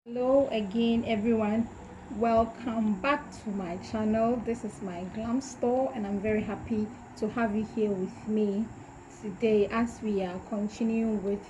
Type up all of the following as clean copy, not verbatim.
Hello again, everyone. Welcome back to my channel. This is my glam store, and I'm very happy to have you here with me today as we are continuing with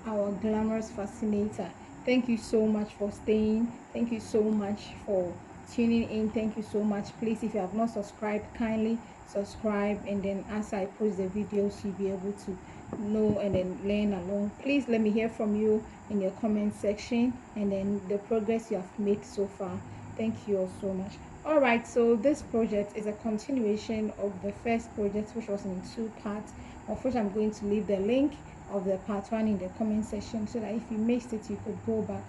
our glamorous fascinator. Thank you so much for staying. Thank you so much for tuning in. Thank you so much. Please, if you have not subscribed, kindly subscribe, and then as I post the videos, you'll be able to know and then learn along. Please let me hear from you in your comment section, and then the progress you have made so far. Thank you all so much. All right, so this project is a continuation of the first project, which was in 2 parts, of which I'm going to leave the link of the part 1 in the comment section, so that if you missed it, you could go back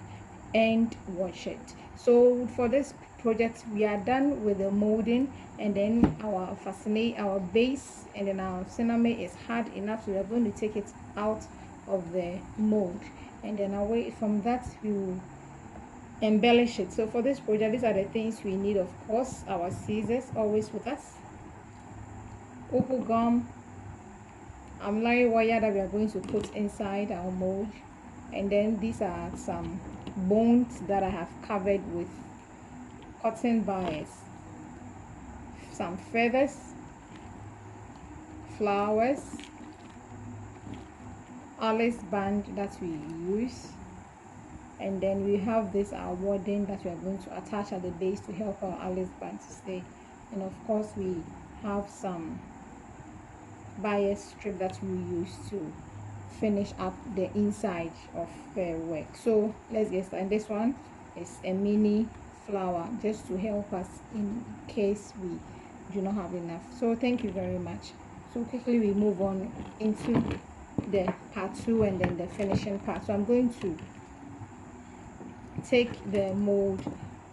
and watch it. So for this project, we are done with the molding, and then our base, and then our cinnamon is hard enough, so we are going to take it out of the mold, and then away from that we will embellish it. So for this project, these are the things we need. Of course, our scissors always with us, opal gum, amlari wire that we are going to put inside our mold, and then these are some bones that I have covered with cotton bias, some feathers, flowers, alice band that we use, and then we have this our wording that we are going to attach at the base to help our alice band to stay, and of course we have some bias strip that we use to finish up the inside of the work. So let's get started. This one is a mini flower, just to help us in case we do not have enough. So thank you very much. So quickly we move on into the part 2 and then the finishing part. So I'm going to take the mold,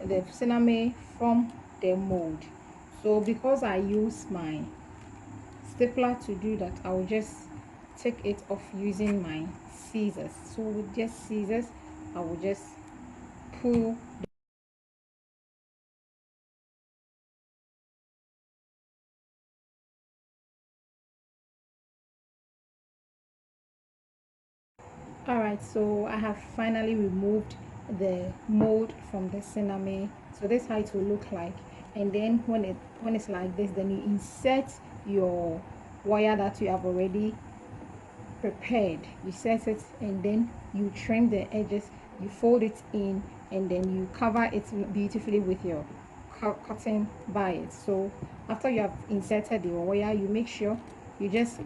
the cinnamon from the mold. So because I use my stapler to do that, I will just take it off using my scissors. So with just scissors, I will just pull all right, so I have finally removed the mold from the cinnamon. So this is how it will look like, and then when it's like this, then you insert your wire that you have already prepared. You set it, and then you trim the edges, you fold it in, and then you cover it beautifully with your cotton bias. So after you have inserted the wire, you make sure you just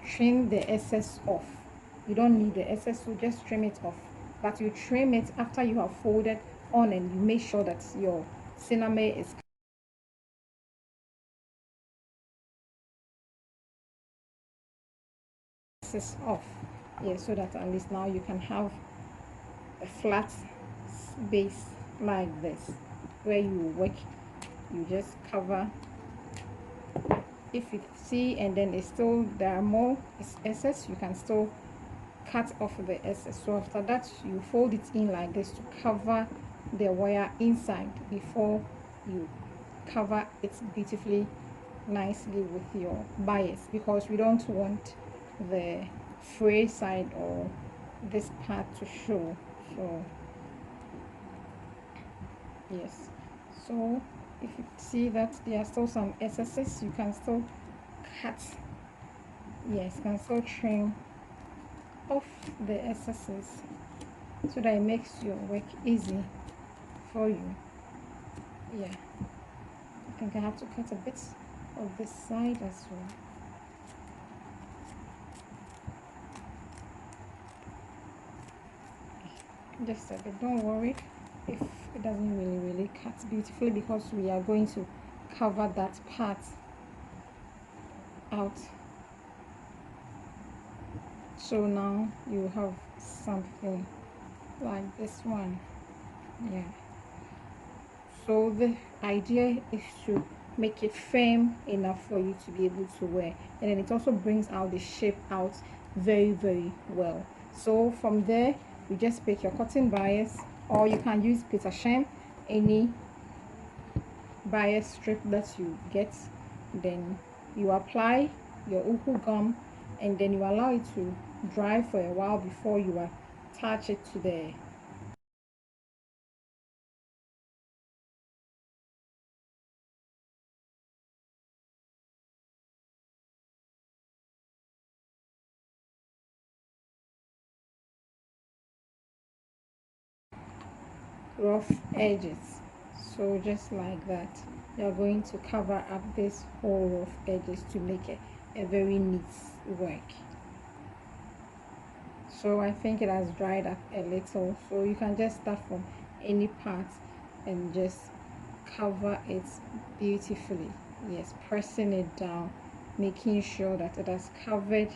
trim the excess off. You don't need the excess, so just trim it off, but you trim it after you have folded on, and you make sure that your cinnamon is excess off. Yeah, so that at least now you can have a flat base like this, where you work, you just cover. If you see, and then it's still there are more excess, you can still cut off the excess. So after that, you fold it in like this to cover the wire inside before you cover it beautifully nicely with your bias, because we don't want the fray side or this part to show. So yes, so if you see that there are still some excesses, you can still cut. Yes, you can still trim off the excesses, so that it makes your work easy for you. Yeah, I think I have to cut a bit of this side as well. Just a bit, don't worry if it doesn't really cut beautifully, because we are going to cover that part out. So now you have something like this one. Yeah, so the idea is to make it firm enough for you to be able to wear, and then it also brings out the shape out very well. So from there, you just pick your cotton bias, or you can use Peter Shem, any bias strip that you get. Then you apply your uhu gum, and then you allow it to dry for a while before you attach it to the rough edges. So just like that, you're going to cover up this whole rough edges to make it a very neat work. So I think it has dried up a little, so you can just start from any part and just cover it beautifully. Yes, pressing it down, making sure that it has covered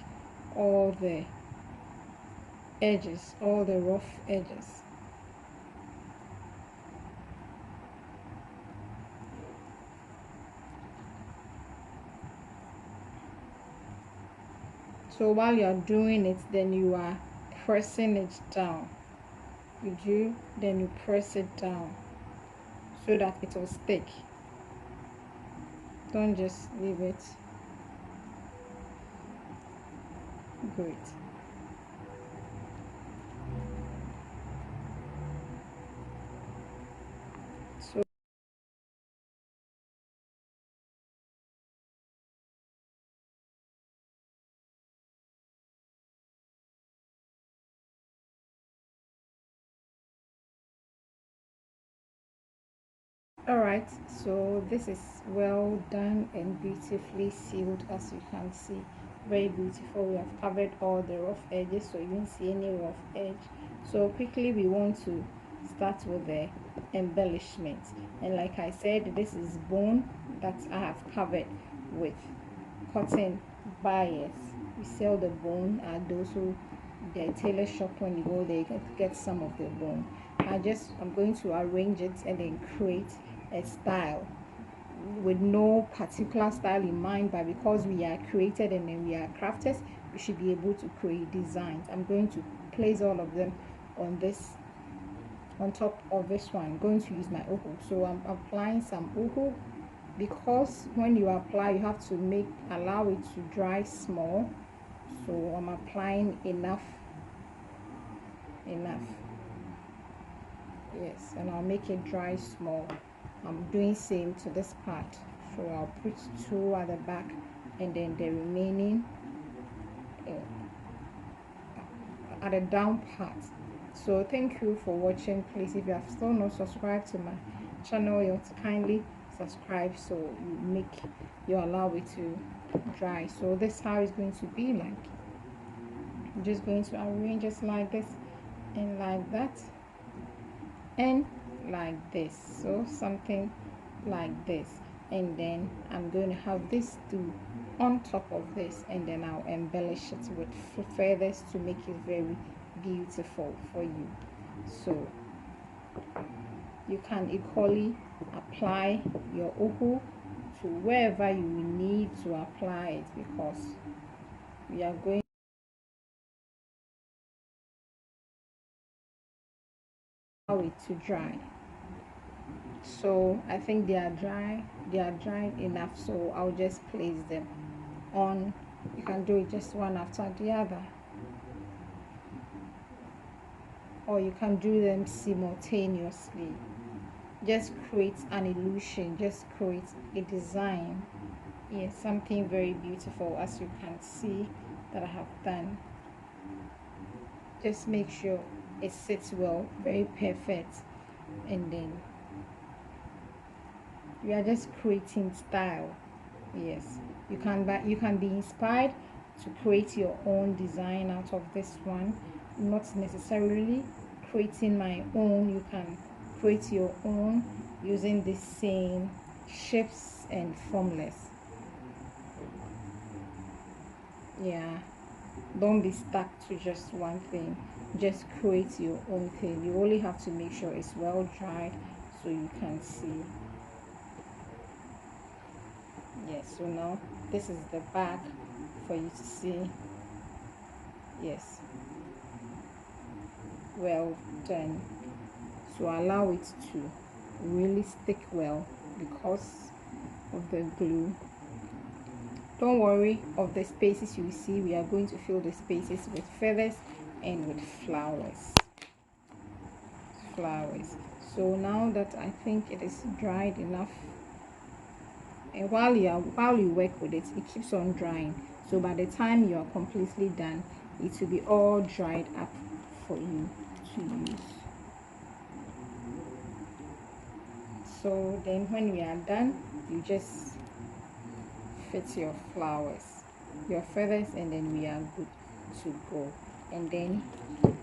all the edges, all the rough edges. So while you are doing it, then you are pressing it down. You do, then you press it down so that it will stick. Don't just leave it. Great. So alright, so this is well done and beautifully sealed, as you can see. Very beautiful. We have covered all the rough edges, so you won't see any rough edge. So quickly we want to start with the embellishment, and like I said, this is bone that I have covered with cotton bias. We sell the bone at those who, the tailor shop. When you go there, you can get some of the bone. I'm going to arrange it and then create a style with no particular style in mind, but because we are created and then we are crafters, we should be able to create designs. I'm going to place all of them on this, on top of this one. I'm going to use my uhu, so I'm applying some uhu, because when you apply, you have to allow it to dry small. So I'm applying enough. Yes, and I'll make it dry small. I'm doing same to this part, so I'll put two at the back and then the remaining at the down part. So thank you for watching. Please, if you have still not subscribed to my channel, you have to kindly subscribe so you allow it to dry. So this is how it's going to be like. I'm just going to arrange it like this and like that and like this, so something like this, and then I'm going to have this two on top of this, and then I'll embellish it with feathers to make it very beautiful for you. So you can equally apply your uhu to wherever you need to apply it, because we are going it to dry. So I think they are dry enough, so I'll just place them on. You can do it just one after the other, or you can do them simultaneously. Just create an illusion, just create a design. Yes, something very beautiful, as you can see that I have done. Just make sure it sits well, very perfect, and then we are just creating style. Yes, you can be inspired to create your own design out of this one. Not necessarily creating my own, you can create your own using the same shapes and formulas. Yeah, don't be stuck to just one thing. Just create your own thing. You only have to make sure it's well dried so you can see. Yes, so now this is the back for you to see. Yes, well done. So allow it to really stick well because of the glue. Don't worry of the spaces you see. We are going to fill the spaces with feathers and with flowers. So now that I think it is dried enough, and while you work with it, it keeps on drying. So by the time you are completely done, it will be all dried up for you to use. So then when we are done, you just fit your flowers, your feathers, and then we are good to go. And then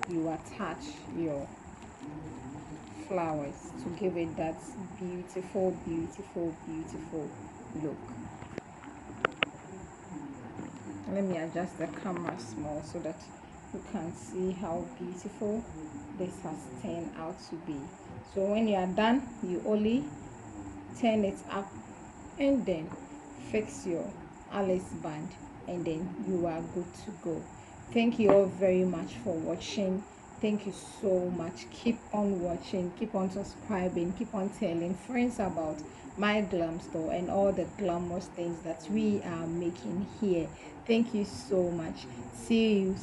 you attach your flowers to give it that beautiful look. Let me adjust the camera small so that you can see how beautiful this has turned out to be. So when you are done, you only turn it up and then fix your Alice band, and then you are good to go. Thank you all very much for watching. Thank you so much. Keep on watching, keep on subscribing, keep on telling friends about my glam store and all the glamorous things that we are making here. Thank you so much. See you